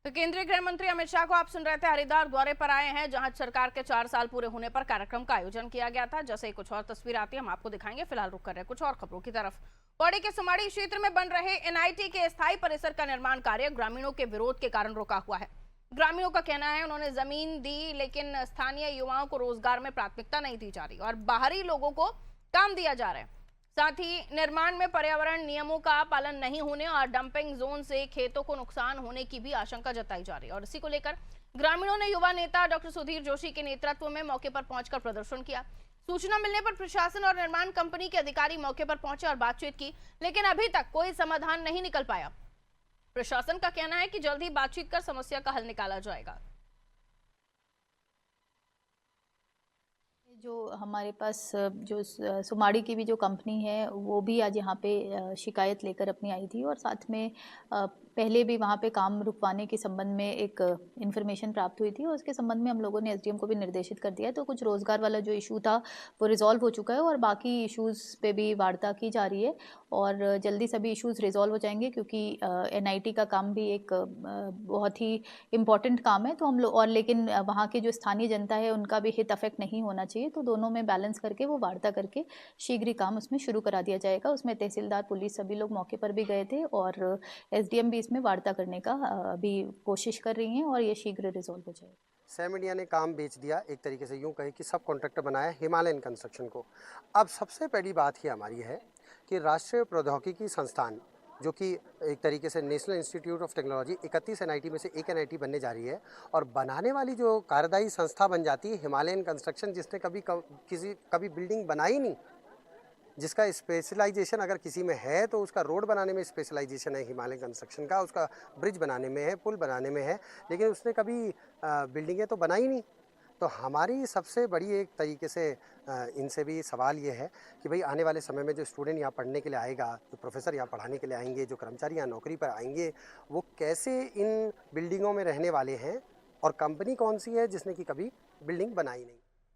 तो केंद्रीय गृह मंत्री अमित शाह को आप सुन रहे थे, हरिद्वार दौरे पर आए हैं, जहां सरकार के 4 साल पूरे होने पर कार्यक्रम का आयोजन किया गया था। जैसे कुछ और तस्वीर आती है हम आपको दिखाएंगे। फिलहाल रुक कर रहे कुछ और खबरों की तरफ। पौड़ी के सुमाड़ी क्षेत्र में बन रहे एनआईटी के स्थायी परिसर का निर्माण कार्य ग्रामीणों के विरोध के कारण रुका हुआ है। ग्रामीणों का कहना है उन्होंने जमीन दी, लेकिन स्थानीय युवाओं को रोजगार में प्राथमिकता नहीं दी जा रही और बाहरी लोगों को काम दिया जा रहा है। साथ ही निर्माण में पर्यावरण नियमों का पालन नहीं होने और डंपिंग जोन से खेतों को नुकसान होने की भी आशंका जताई जा रही है। और इसी को लेकर ग्रामीणों ने युवा नेता डॉक्टर सुधीर जोशी के नेतृत्व में मौके पर पहुंचकर प्रदर्शन किया। सूचना मिलने पर प्रशासन और निर्माण कंपनी के अधिकारी मौके पर पहुंचे और बातचीत की, लेकिन अभी तक कोई समाधान नहीं निकल पाया। प्रशासन का कहना है कि जल्द ही बातचीत कर समस्या का हल निकाला जाएगा। जो हमारे पास जो सुमाड़ी की भी जो कंपनी है वो भी आज यहाँ पे शिकायत लेकर अपनी आई थी और साथ में पहले भी वहाँ पे काम रुकवाने के संबंध में एक इन्फॉर्मेशन प्राप्त हुई थी और उसके संबंध में हम लोगों ने एसडीएम को भी निर्देशित कर दिया है। तो कुछ रोज़गार वाला जो इशू था वो रिजॉल्व हो चुका है और बाकी इश्यूज़ पे भी वार्ता की जा रही है और जल्दी सभी इश्यूज़ रिजॉल्व हो जाएंगे, क्योंकि एनआईटी का काम भी एक बहुत ही इम्पॉर्टेंट काम है। तो हम लोग और लेकिन वहाँ के जो स्थानीय जनता है उनका भी हित अफेक्ट नहीं होना चाहिए, तो दोनों में बैलेंस करके वो वार्ता करके शीघ्र ही काम उसमें शुरू करा दिया जाएगा। उसमें तहसीलदार, पुलिस सभी लोग मौके पर भी गए थे और एसडीएम भी इसमें वार्ता करने का अभी कोशिश कर रही हैं और ये शीघ्र रिजॉल्व हो जाएगा। सैम इंडिया ने काम बेच दिया, एक तरीके से यूं कहे कि सब कॉन्ट्रैक्टर बनाया हिमालयन कंस्ट्रक्शन को। अब सबसे पहली बात ही हमारी है कि राष्ट्रीय प्रौद्योगिकी संस्थान, जो कि एक तरीके से national institute of technology, 31 NIT में से एक एनआईटी बनने जा रही है और बनाने वाली जो कार्यदायी संस्था बन जाती है हिमालयन कंस्ट्रक्शन, जिसने कभी बिल्डिंग बनाई नहीं, जिसका स्पेशलाइजेशन अगर किसी में है तो उसका रोड बनाने में स्पेशलाइजेशन है हिमालय कंस्ट्रक्शन का, उसका ब्रिज बनाने में है, पुल बनाने में है, लेकिन उसने कभी बिल्डिंगें तो बनाई नहीं। तो हमारी सबसे बड़ी एक तरीके से इनसे भी सवाल ये है कि भाई आने वाले समय में जो स्टूडेंट यहाँ पढ़ने के लिए आएगा, जो प्रोफेसर यहाँ पढ़ाने के लिए आएंगे, जो कर्मचारी यहाँ नौकरी पर आएंगे, वो कैसे इन बिल्डिंगों में रहने वाले हैं और कंपनी कौन सी है जिसने कि कभी बिल्डिंग बनाई नहीं।